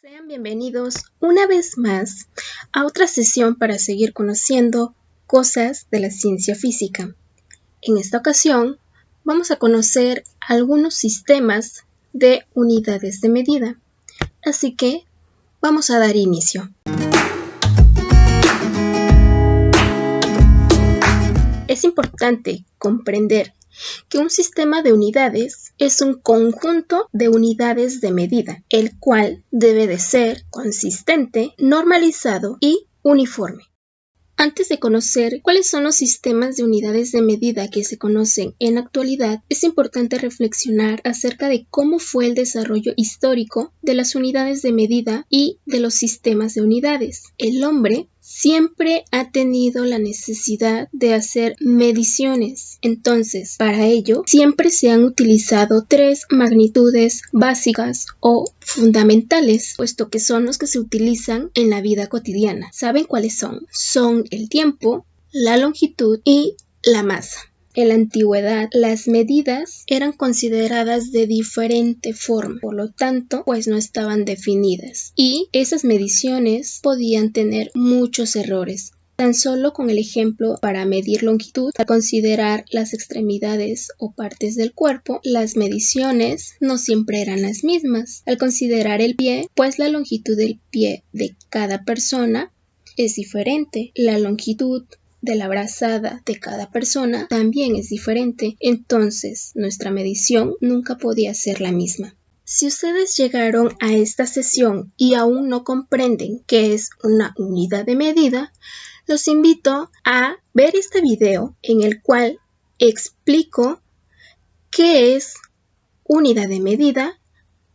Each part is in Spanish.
Sean bienvenidos una vez más a otra sesión para seguir conociendo cosas de la ciencia física. En esta ocasión vamos a conocer algunos sistemas de unidades de medida, así que vamos a dar inicio. Es importante comprender que un sistema de unidades es un conjunto de unidades de medida, el cual debe de ser consistente, normalizado y uniforme. Antes de conocer cuáles son los sistemas de unidades de medida que se conocen en la actualidad, es importante reflexionar acerca de cómo fue el desarrollo histórico de las unidades de medida y de los sistemas de unidades. El hombre siempre ha tenido la necesidad de hacer mediciones. Entonces, para ello, siempre se han utilizado tres magnitudes básicas o fundamentales, puesto que son los que se utilizan en la vida cotidiana. ¿Saben cuáles son? Son el tiempo, la longitud y la masa. En la antigüedad, las medidas eran consideradas de diferente forma, por lo tanto, pues no estaban definidas. Y esas mediciones podían tener muchos errores. Tan solo con el ejemplo para medir longitud, al considerar las extremidades o partes del cuerpo, las mediciones no siempre eran las mismas. Al considerar el pie, pues la longitud del pie de cada persona es diferente. La longitud de la brazada de cada persona también es diferente, entonces nuestra medición nunca podía ser la misma. Si ustedes llegaron a esta sesión y aún no comprenden qué es una unidad de medida, los invito a ver este video en el cual explico qué es unidad de medida,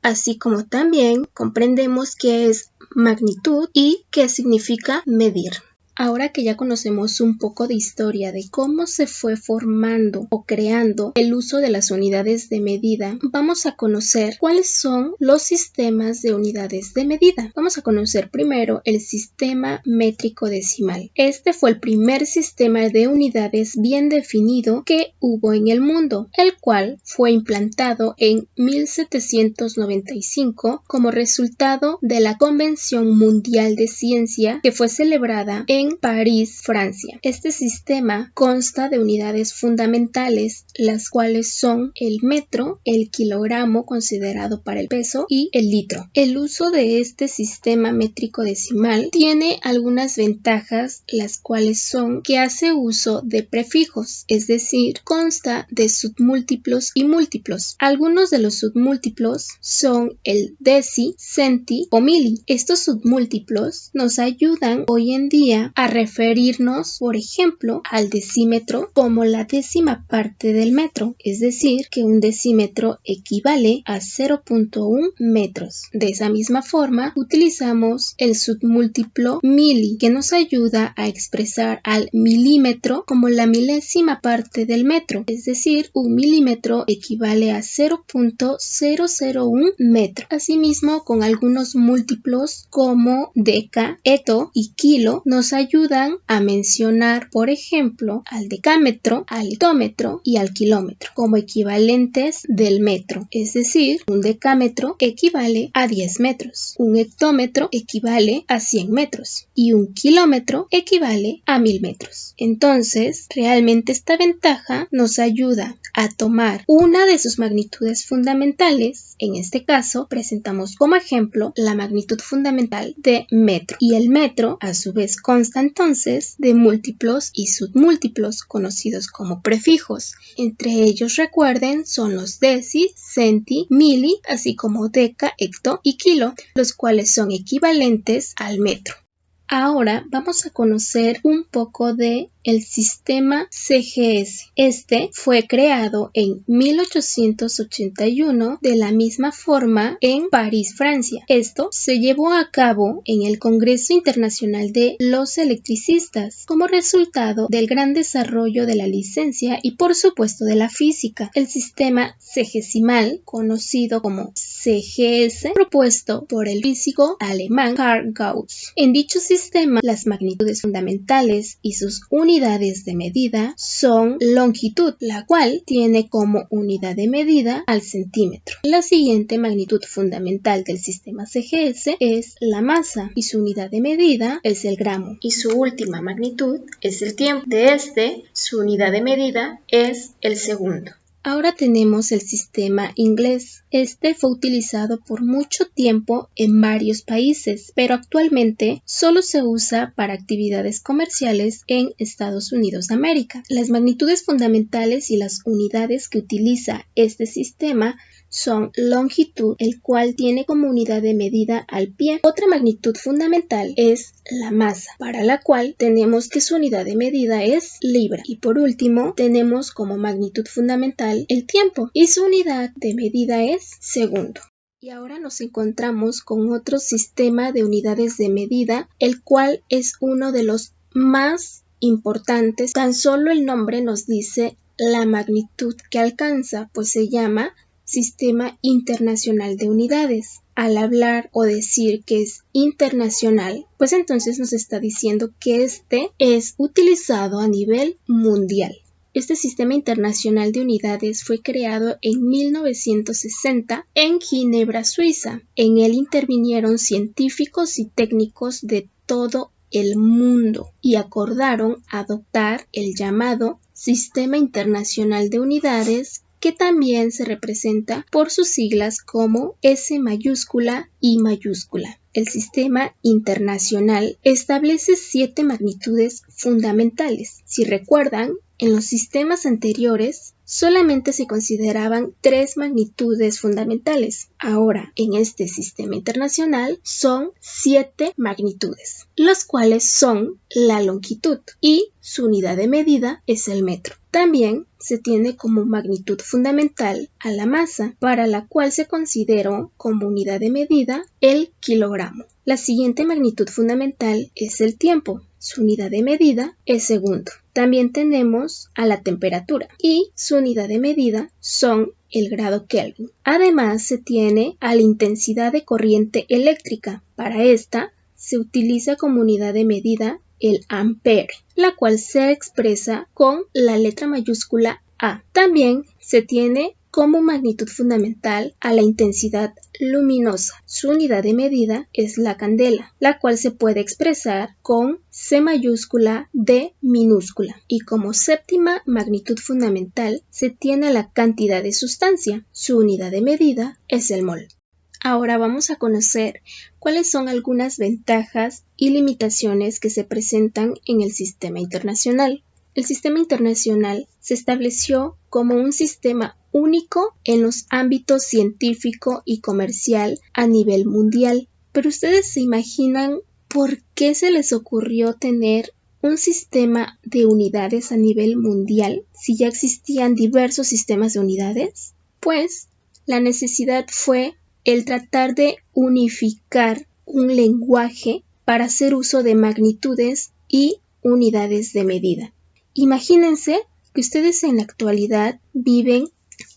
así como también comprendemos qué es magnitud y qué significa medir. Ahora que ya conocemos un poco de historia de cómo se fue formando o creando el uso de las unidades de medida, vamos a conocer cuáles son los sistemas de unidades de medida. Vamos a conocer primero el sistema métrico decimal. Este fue el primer sistema de unidades bien definido que hubo en el mundo, el cual fue implantado en 1795 como resultado de la Convención Mundial de Ciencia que fue celebrada en París, Francia. Este sistema consta de unidades fundamentales, las cuales son el metro, el kilogramo considerado para el peso y el litro. El uso de este sistema métrico decimal tiene algunas ventajas, las cuales son que hace uso de prefijos, es decir, consta de submúltiplos y múltiplos. Algunos de los submúltiplos son el deci, centi o mili. Estos submúltiplos nos ayudan hoy en día a referirnos, por ejemplo, al decímetro como la décima parte del metro, es decir, que un decímetro equivale a 0.1 metros. De esa misma forma, utilizamos el submúltiplo mili, que nos ayuda a expresar al milímetro como la milésima parte del metro, es decir, un milímetro equivale a 0.001 metro. Asimismo, con algunos múltiplos como deca, hecto y kilo nos ayudan a mencionar, por ejemplo, al decámetro, al hectómetro y al kilómetro como equivalentes del metro, es decir, un decámetro equivale a 10 metros, un hectómetro equivale a 100 metros y un kilómetro equivale a 1000 metros. Entonces, realmente esta ventaja nos ayuda a tomar una de sus magnitudes fundamentales. En este caso, presentamos como ejemplo la magnitud fundamental de metro, y el metro a su vez consta entonces de múltiplos y submúltiplos conocidos como prefijos. Entre ellos, recuerden, son los deci, centi, mili, así como deca, hecto y kilo, los cuales son equivalentes al metro. Ahora vamos a conocer un poco de el sistema CGS. Este fue creado en 1881 de la misma forma en París, Francia. Esto se llevó a cabo en el Congreso Internacional de los Electricistas como resultado del gran desarrollo de la licencia y por supuesto de la física. El sistema CGesimal, conocido como CGS, propuesto por el físico alemán Carl Gauss. En dicho sistema, las magnitudes fundamentales y sus unidades unidades de medida son longitud, la cual tiene como unidad de medida al centímetro. La siguiente magnitud fundamental del sistema CGS es la masa y su unidad de medida es el gramo. Y su última magnitud es el tiempo. De su unidad de medida es el segundo. Ahora tenemos el sistema inglés. Este fue utilizado por mucho tiempo en varios países, pero actualmente solo se usa para actividades comerciales en Estados Unidos de América. Las magnitudes fundamentales y las unidades que utiliza este sistema son longitud, el cual tiene como unidad de medida al pie. Otra magnitud fundamental es la masa, para la cual tenemos que su unidad de medida es libra. Y por último, tenemos como magnitud fundamental el tiempo, y su unidad de medida es segundo. Y ahora nos encontramos con otro sistema de unidades de medida, el cual es uno de los más importantes. Tan solo el nombre nos dice la magnitud que alcanza, pues se llama Sistema Internacional de Unidades. Al hablar o decir que es internacional, pues entonces nos está diciendo que este es utilizado a nivel mundial. Este Sistema Internacional de Unidades fue creado en 1960 en Ginebra, Suiza. En él intervinieron científicos y técnicos de todo el mundo y acordaron adoptar el llamado Sistema Internacional de Unidades, que también se representa por sus siglas como S mayúscula y mayúscula. El sistema internacional establece 7 magnitudes fundamentales. Si recuerdan, en los sistemas anteriores solamente se consideraban 3 magnitudes fundamentales. Ahora, en este sistema internacional son 7 magnitudes, las cuales son la longitud y su unidad de medida es el metro. También se tiene como magnitud fundamental a la masa, para la cual se consideró como unidad de medida el kilogramo. La siguiente magnitud fundamental es el tiempo. Su unidad de medida es segundo. También tenemos a la temperatura y su unidad de medida son el grado Kelvin. Además se tiene a la intensidad de corriente eléctrica. Para esta se utiliza como unidad de medida el ampere, la cual se expresa con la letra mayúscula A. También se tiene como magnitud fundamental a la intensidad luminosa. Su unidad de medida es la candela, la cual se puede expresar con C mayúscula, D minúscula. Y como séptima magnitud fundamental se tiene la cantidad de sustancia. Su unidad de medida es el mol. Ahora vamos a conocer cuáles son algunas ventajas y limitaciones que se presentan en el sistema internacional. El sistema internacional se estableció como un sistema único en los ámbitos científico y comercial a nivel mundial. Pero ustedes se imaginan por qué se les ocurrió tener un sistema de unidades a nivel mundial si ya existían diversos sistemas de unidades. Pues la necesidad fue el tratar de unificar un lenguaje para hacer uso de magnitudes y unidades de medida. Imagínense que ustedes en la actualidad viven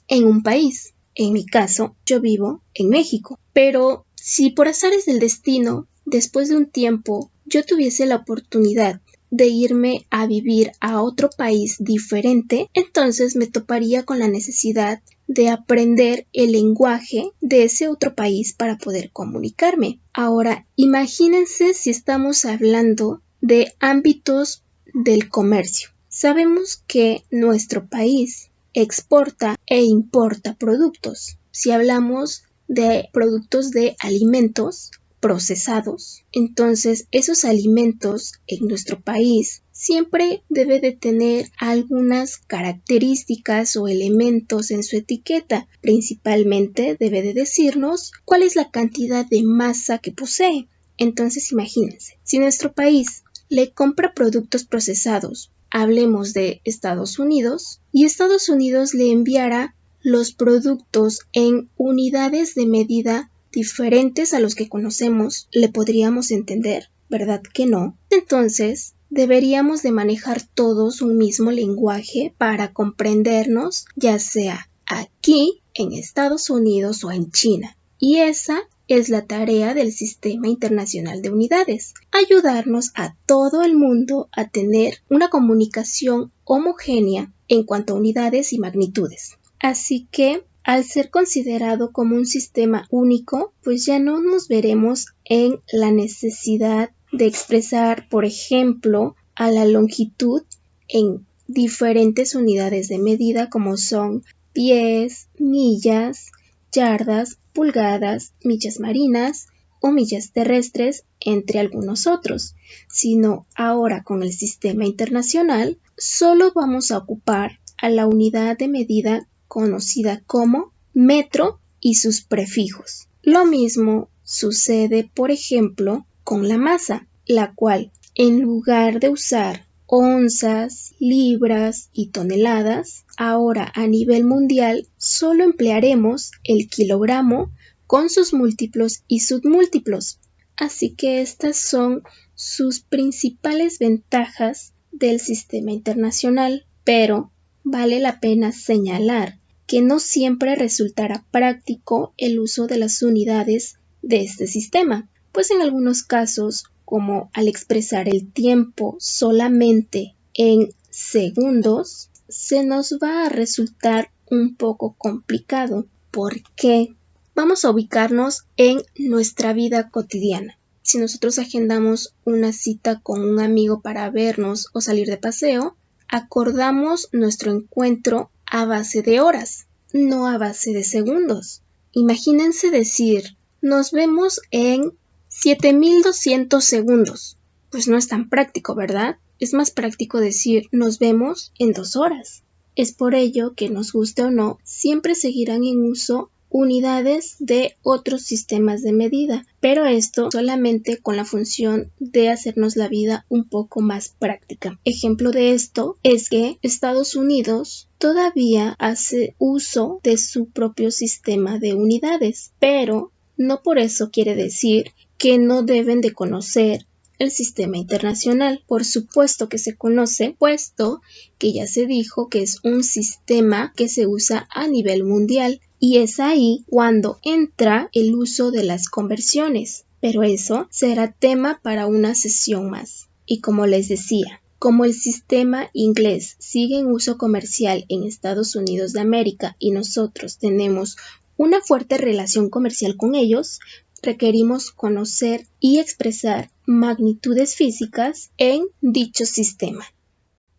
en un país. En mi caso, yo vivo en México. Pero si por azares del destino, después de un tiempo, yo tuviese la oportunidad de irme a vivir a otro país diferente, entonces me toparía con la necesidad de aprender el lenguaje de ese otro país para poder comunicarme. Ahora, imagínense si estamos hablando de ámbitos del comercio. Sabemos que nuestro país exporta e importa productos. Si hablamos de productos de alimentos procesados, entonces esos alimentos en nuestro país siempre debe de tener algunas características o elementos en su etiqueta. Principalmente debe de decirnos cuál es la cantidad de masa que posee. Entonces imagínense, si nuestro país le compra productos procesados, hablemos de Estados Unidos, y Estados Unidos le enviara los productos en unidades de medida diferentes a los que conocemos, ¿le podríamos entender? ¿Verdad que no? Entonces, deberíamos de manejar todos un mismo lenguaje para comprendernos, ya sea aquí, en Estados Unidos o en China. Y esa es la tarea del Sistema Internacional de Unidades, ayudarnos a todo el mundo a tener una comunicación homogénea en cuanto a unidades y magnitudes. Así que, al ser considerado como un sistema único, pues ya no nos veremos en la necesidad de expresar, por ejemplo, a la longitud en diferentes unidades de medida como son pies, millas, yardas, pulgadas, millas marinas o millas terrestres, entre algunos otros, sino ahora con el sistema internacional solo vamos a ocupar a la unidad de medida conocida como metro y sus prefijos. Lo mismo sucede, por ejemplo, con la masa, la cual, en lugar de usar onzas, libras y toneladas, ahora a nivel mundial solo emplearemos el kilogramo con sus múltiplos y submúltiplos. Así que estas son sus principales ventajas del sistema internacional, pero vale la pena señalar que no siempre resultará práctico el uso de las unidades de este sistema, pues en algunos casos, como al expresar el tiempo solamente en segundos, se nos va a resultar un poco complicado. ¿Por qué? Vamos a ubicarnos en nuestra vida cotidiana. Si nosotros agendamos una cita con un amigo para vernos o salir de paseo, acordamos nuestro encuentro a base de horas, no a base de segundos. Imagínense decir, nos vemos en 7200 segundos. Pues no es tan práctico, ¿verdad? Es más práctico decir, nos vemos en 2 horas. Es por ello que, nos guste o no, siempre seguirán en uso unidades de otros sistemas de medida, pero esto solamente con la función de hacernos la vida un poco más práctica. Ejemplo de esto es que Estados Unidos todavía hace uso de su propio sistema de unidades, pero no por eso quiere decir que no deben de conocer el sistema internacional. Por supuesto que se conoce, puesto que ya se dijo que es un sistema que se usa a nivel mundial, y es ahí cuando entra el uso de las conversiones, pero eso será tema para una sesión más. Y como les decía, como el sistema inglés sigue en uso comercial en Estados Unidos de América y nosotros tenemos una fuerte relación comercial con ellos, requerimos conocer y expresar magnitudes físicas en dicho sistema.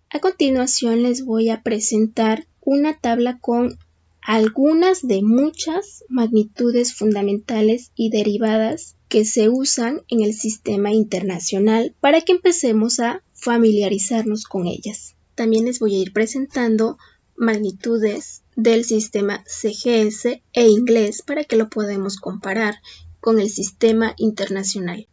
A continuación les voy a presentar una tabla con algunas de muchas magnitudes fundamentales y derivadas que se usan en el sistema internacional para que empecemos a familiarizarnos con ellas. También les voy a ir presentando magnitudes del sistema CGS e inglés para que lo podamos comparar con el sistema internacional.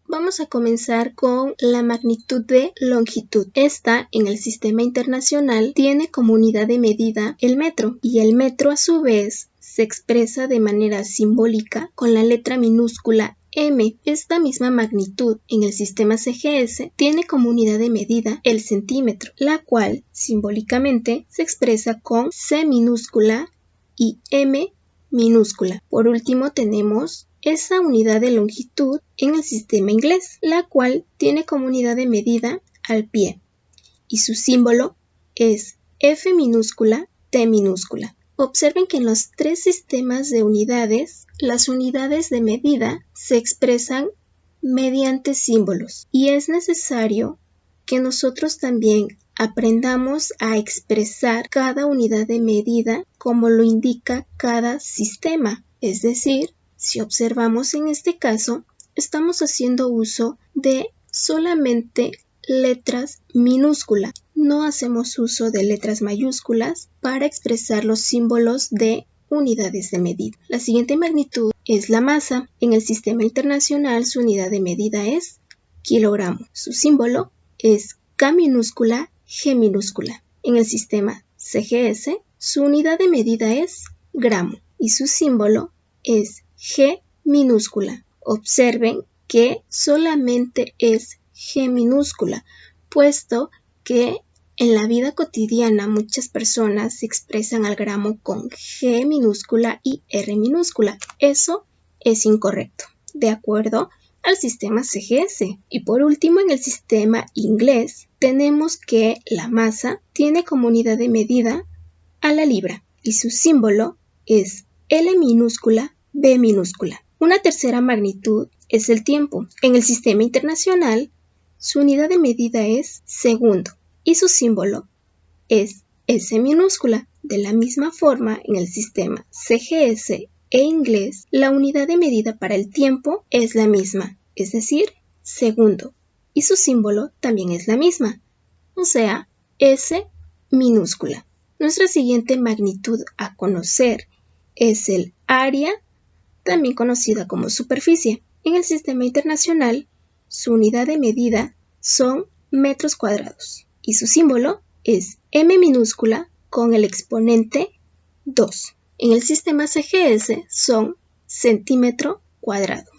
Vamos a comenzar con la magnitud de longitud. Esta, en el sistema internacional, tiene como unidad de medida el metro, y el metro a su vez se expresa de manera simbólica con la letra minúscula m. Esta misma magnitud en el sistema CGS tiene como unidad de medida el centímetro, la cual simbólicamente se expresa con c minúscula y m minúscula. Por último tenemos esa unidad de longitud en el sistema inglés, la cual tiene como unidad de medida al pie, y su símbolo es F minúscula, T minúscula. Observen que en los tres sistemas de unidades, las unidades de medida se expresan mediante símbolos, y es necesario que nosotros también aprendamos a expresar cada unidad de medida como lo indica cada sistema, es decir, si observamos en este caso, estamos haciendo uso de solamente letras minúsculas. No hacemos uso de letras mayúsculas para expresar los símbolos de unidades de medida. La siguiente magnitud es la masa. En el sistema internacional su unidad de medida es kilogramo. Su símbolo es K minúscula, G minúscula. En el sistema CGS su unidad de medida es gramo y su símbolo es G minúscula. Observen que solamente es G minúscula, puesto que en la vida cotidiana muchas personas se expresan al gramo con G minúscula y R minúscula. Eso es incorrecto, de acuerdo al sistema CGS. Y por último, en el sistema inglés, tenemos que la masa tiene como unidad de medida a la libra y su símbolo es L minúscula, B minúscula. Una tercera magnitud es el tiempo. En el sistema internacional, su unidad de medida es segundo y su símbolo es S minúscula. De la misma forma, en el sistema CGS e inglés, la unidad de medida para el tiempo es la misma, es decir, segundo, y su símbolo también es la misma, o sea, S minúscula. Nuestra siguiente magnitud a conocer es el área, también conocida como superficie. En el sistema internacional, su unidad de medida son metros cuadrados y su símbolo es M minúscula con el exponente 2. En el sistema CGS son centímetro cuadrado.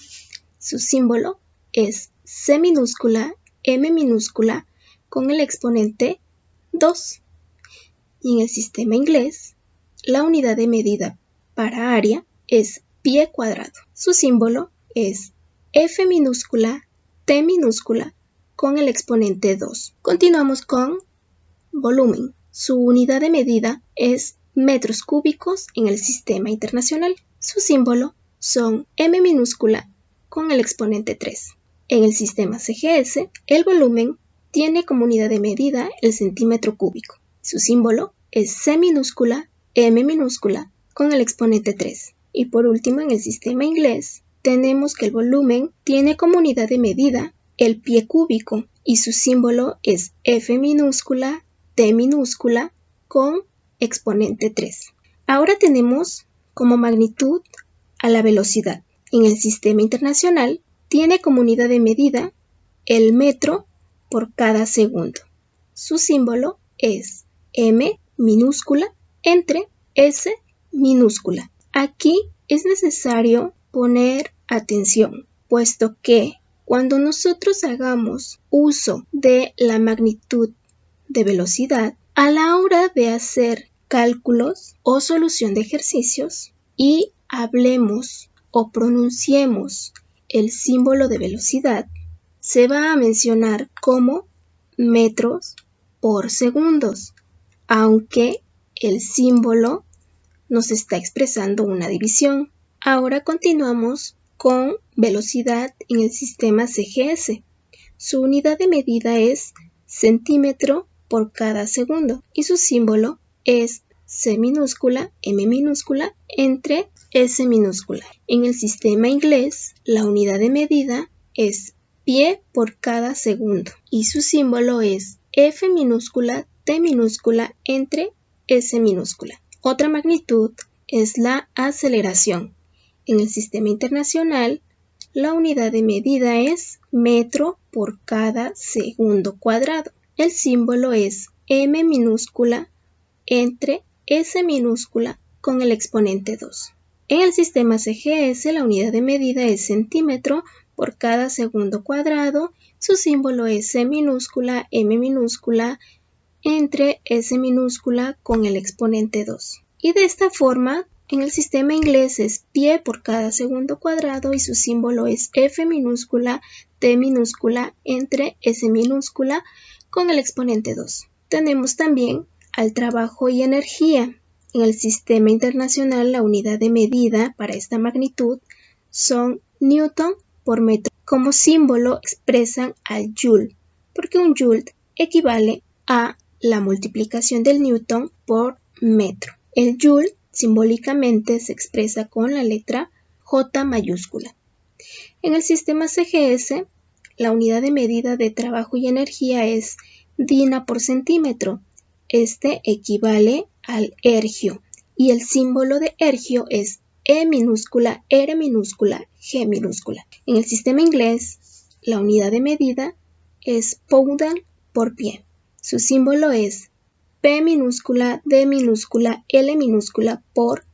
Su símbolo es C minúscula, M minúscula con el exponente 2. Y en el sistema inglés, la unidad de medida para área es pie cuadrado. Su símbolo es F minúscula, T minúscula con el exponente 2. Continuamos con volumen. Su unidad de medida es metros cúbicos en el sistema internacional. Su símbolo son M minúscula con el exponente 3. En el sistema CGS, el volumen tiene como unidad de medida el centímetro cúbico. Su símbolo es C minúscula, M minúscula con el exponente 3. Y por último, en el sistema inglés, tenemos que el volumen tiene como unidad de medida el pie cúbico y su símbolo es F minúscula, T minúscula con exponente 3. Ahora tenemos como magnitud a la velocidad. En el sistema internacional tiene como unidad de medida el metro por cada segundo. Su símbolo es M minúscula entre S minúscula. Aquí es necesario poner atención, puesto que cuando nosotros hagamos uso de la magnitud de velocidad, a la hora de hacer cálculos o solución de ejercicios y hablemos o pronunciemos el símbolo de velocidad, se va a mencionar como metros por segundos, aunque el símbolo nos está expresando una división. Ahora continuamos con velocidad en el sistema CGS. Su unidad de medida es centímetro por cada segundo y su símbolo es C minúscula, M minúscula entre S minúscula. En el sistema inglés, la unidad de medida es pie por cada segundo y su símbolo es F minúscula, T minúscula entre S minúscula. Otra magnitud es la aceleración. En el sistema internacional, la unidad de medida es metro por cada segundo cuadrado. El símbolo es M minúscula entre S minúscula con el exponente 2. En el sistema CGS, la unidad de medida es centímetro por cada segundo cuadrado. Su símbolo es C minúscula, M minúscula entre S minúscula con el exponente 2. Y de esta forma, en el sistema inglés es pie por cada segundo cuadrado y su símbolo es F minúscula, T minúscula entre S minúscula con el exponente 2. Tenemos también al trabajo y energía. En el sistema internacional, la unidad de medida para esta magnitud son newton por metro. Como símbolo expresan al joule, porque un joule equivale a la multiplicación del newton por metro. El joule simbólicamente se expresa con la letra J mayúscula. En el sistema CGS, la unidad de medida de trabajo y energía es dina por centímetro. Este equivale al ergio y el símbolo de ergio es E minúscula, R minúscula, G minúscula. En el sistema inglés, la unidad de medida es pound por pie. Su símbolo es P minúscula, D minúscula, L minúscula por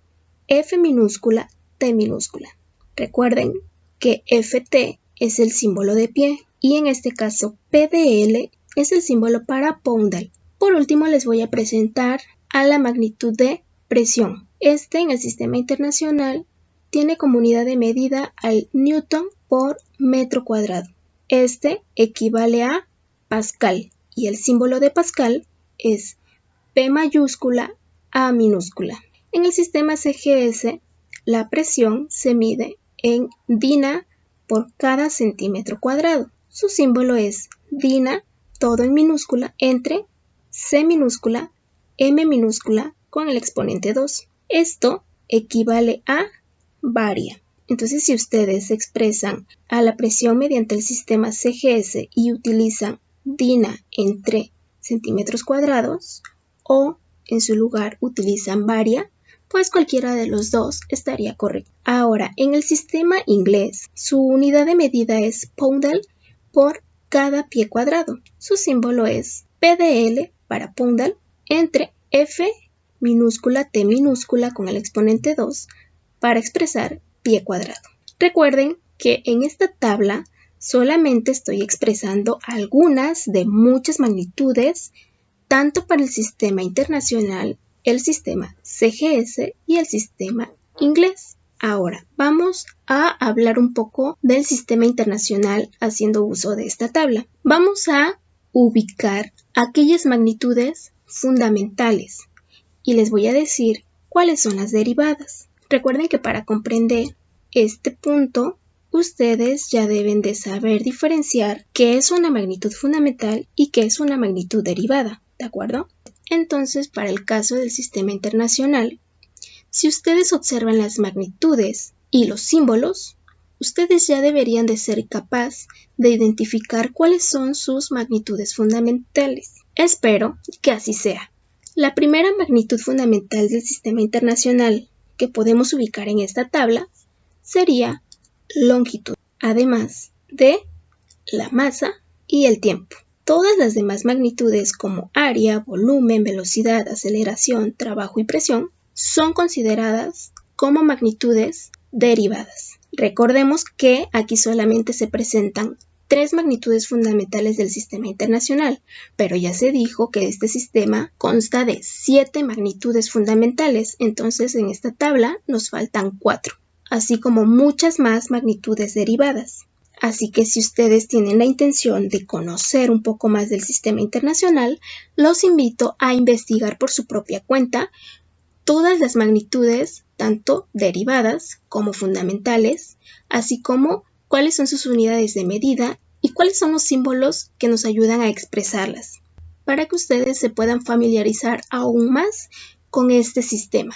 F minúscula, T minúscula. Recuerden que FT es el símbolo de pie y en este caso PDL es el símbolo para pound. Por último les voy a presentar a la magnitud de presión. En el sistema internacional tiene como unidad de medida al newton por metro cuadrado. Este equivale a Pascal y el símbolo de Pascal es P mayúscula A minúscula. En el sistema CGS, la presión se mide en DINA por cada centímetro cuadrado. Su símbolo es DINA, todo en minúscula, entre C minúscula, M minúscula con el exponente 2. Esto equivale a baria. Entonces, si ustedes expresan a la presión mediante el sistema CGS y utilizan DINA entre centímetros cuadrados o en su lugar utilizan baria, pues cualquiera de los dos estaría correcto. Ahora, en el sistema inglés, su unidad de medida es poundal por cada pie cuadrado. Su símbolo es PdL para poundal entre F minúscula T minúscula con el exponente 2 para expresar pie cuadrado. Recuerden que en esta tabla solamente estoy expresando algunas de muchas magnitudes, tanto para el sistema internacional, el sistema CGS y el sistema inglés. Ahora, vamos a hablar un poco del sistema internacional haciendo uso de esta tabla. Vamos a ubicar aquellas magnitudes fundamentales y les voy a decir cuáles son las derivadas. Recuerden que para comprender este punto, ustedes ya deben de saber diferenciar qué es una magnitud fundamental y qué es una magnitud derivada, ¿de acuerdo? Entonces, para el caso del sistema internacional, si ustedes observan las magnitudes y los símbolos, ustedes ya deberían de ser capaz de identificar cuáles son sus magnitudes fundamentales. Espero que así sea. La primera magnitud fundamental del sistema internacional que podemos ubicar en esta tabla sería longitud, además de la masa y el tiempo. Todas las demás magnitudes como área, volumen, velocidad, aceleración, trabajo y presión son consideradas como magnitudes derivadas. Recordemos que aquí solamente se presentan 3 magnitudes fundamentales del sistema internacional, pero ya se dijo que este sistema consta de 7 magnitudes fundamentales, entonces en esta tabla nos faltan 4, así como muchas más magnitudes derivadas. Así que si ustedes tienen la intención de conocer un poco más del sistema internacional, los invito a investigar por su propia cuenta todas las magnitudes, tanto derivadas como fundamentales, así como cuáles son sus unidades de medida y cuáles son los símbolos que nos ayudan a expresarlas, para que ustedes se puedan familiarizar aún más con este sistema.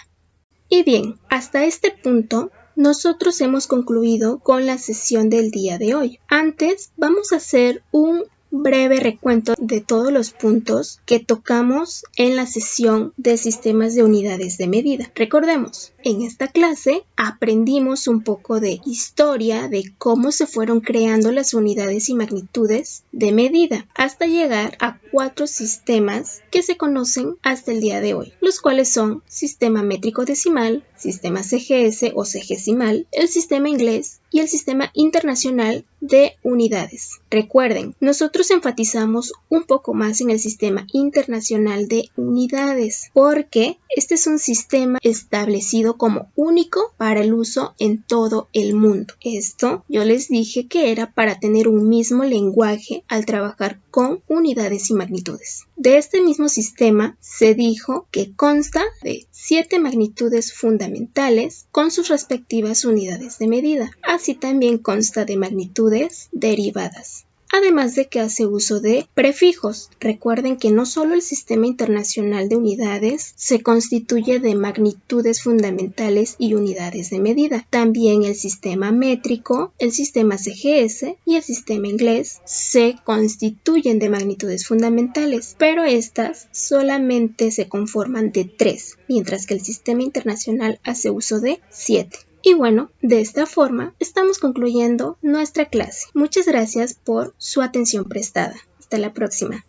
Y bien, hasta este punto, nosotros hemos concluido con la sesión del día de hoy. Antes, vamos a hacer un breve recuento de todos los puntos que tocamos en la sesión de sistemas de unidades de medida. Recordemos, en esta clase aprendimos un poco de historia de cómo se fueron creando las unidades y magnitudes de medida hasta llegar a 4 sistemas que se conocen hasta el día de hoy, los cuales son sistema métrico decimal, sistema CGS o CGesimal, el sistema inglés y el sistema internacional de unidades. Recuerden, nosotros enfatizamos un poco más en el sistema internacional de unidades porque este es un sistema establecido como único para el uso en todo el mundo. Esto yo les dije que era para tener un mismo lenguaje al trabajar con unidades y magnitudes. De este mismo sistema se dijo que consta de 7 magnitudes fundamentales con sus respectivas unidades de medida. Así también consta de magnitudes derivadas. Además de que hace uso de prefijos. Recuerden que no solo el sistema internacional de unidades se constituye de magnitudes fundamentales y unidades de medida. También el sistema métrico, el sistema CGS y el sistema inglés se constituyen de magnitudes fundamentales, pero estas solamente se conforman de 3, mientras que el sistema internacional hace uso de 7. Y bueno, de esta forma estamos concluyendo nuestra clase. Muchas gracias por su atención prestada. Hasta la próxima.